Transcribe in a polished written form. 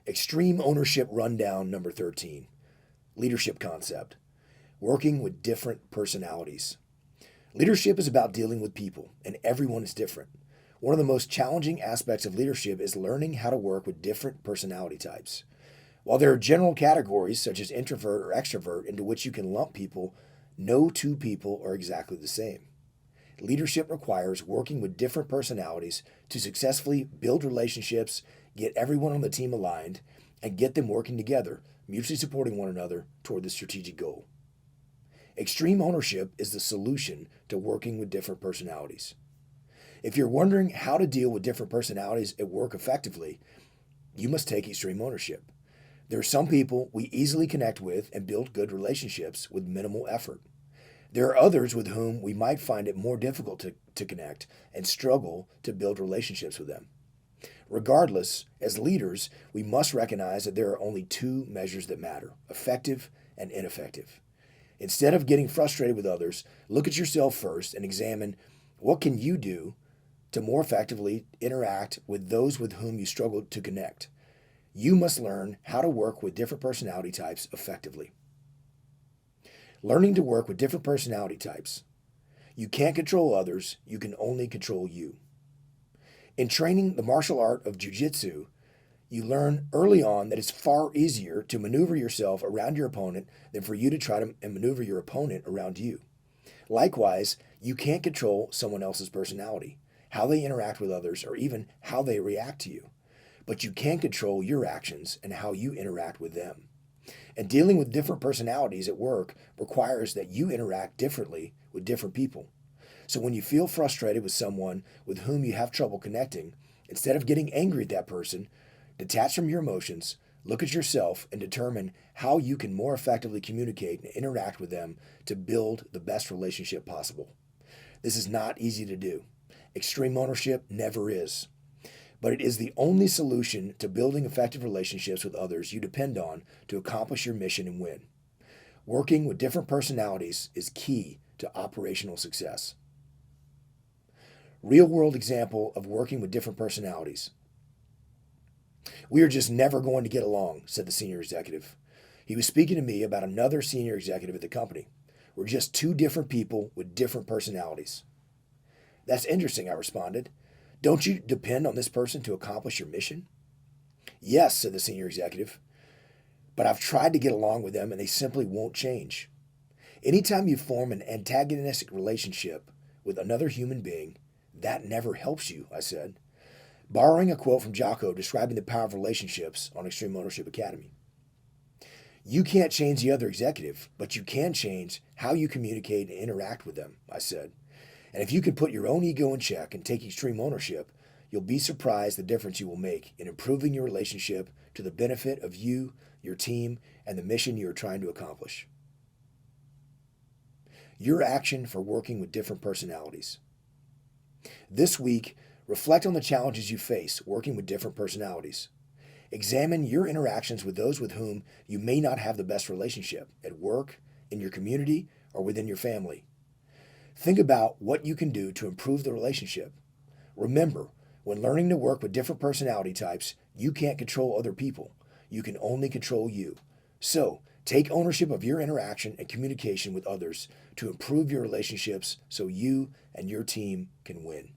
Extreme Ownership Rundown number 13. Leadership Concept. Working with different personalities. Leadership is about dealing with people, and everyone is different. One of the most challenging aspects of leadership is learning how to work with different personality types. While there are general categories such as introvert or extrovert into which you can lump people, no two people are exactly the same. Leadership requires working with different personalities to successfully build relationships, get everyone on the team aligned, and get them working together, mutually supporting one another toward the strategic goal. Extreme ownership is the solution to working with different personalities. If you're wondering how to deal with different personalities at work effectively, you must take extreme ownership. There are some people we easily connect with and build good relationships with minimal effort. There are others with whom we might find it more difficult to connect and struggle to build relationships with them. Regardless, as leaders, we must recognize that there are only two measures that matter: effective and ineffective. Instead of getting frustrated with others, look at yourself first and examine what can you do to more effectively interact with those with whom you struggle to connect. You must learn how to work with different personality types effectively. Learning to work with different personality types. You can't control others, you can only control you. In training the martial art of jiu-jitsu, you learn early on that it's far easier to maneuver yourself around your opponent than for you to try to maneuver your opponent around you. Likewise, you can't control someone else's personality, how they interact with others, or even how they react to you. But you can control your actions and how you interact with them. And dealing with different personalities at work requires that you interact differently with different people. So when you feel frustrated with someone with whom you have trouble connecting, instead of getting angry at that person, detach from your emotions, look at yourself, and determine how you can more effectively communicate and interact with them to build the best relationship possible. This is not easy to do. Extreme ownership never is. But it is the only solution to building effective relationships with others you depend on to accomplish your mission and win. Working with different personalities is key to operational success. Real-world example of working with different personalities. "We are just never going to get along," said the senior executive. He was speaking to me about another senior executive at the company. "We're just two different people with different personalities." "That's interesting," I responded. "Don't you depend on this person to accomplish your mission?" "Yes," said the senior executive, "but I've tried to get along with them and they simply won't change." Anytime you form an antagonistic relationship with another human being, that never helps you, I said, borrowing a quote from Jocko describing the power of relationships on Extreme Ownership Academy. "You can't change the other executive, but you can change how you communicate and interact with them," I said. "And if you can put your own ego in check and take extreme ownership, you'll be surprised the difference you will make in improving your relationship to the benefit of you, your team, and the mission you are trying to accomplish." Your action for working with different personalities. This week, reflect on the challenges you face working with different personalities. Examine your interactions with those with whom you may not have the best relationship at work, in your community, or within your family. Think about what you can do to improve the relationship. Remember, when learning to work with different personality types, you can't control other people. You can only control you. So, take ownership of your interaction and communication with others to improve your relationships so you and your team can win.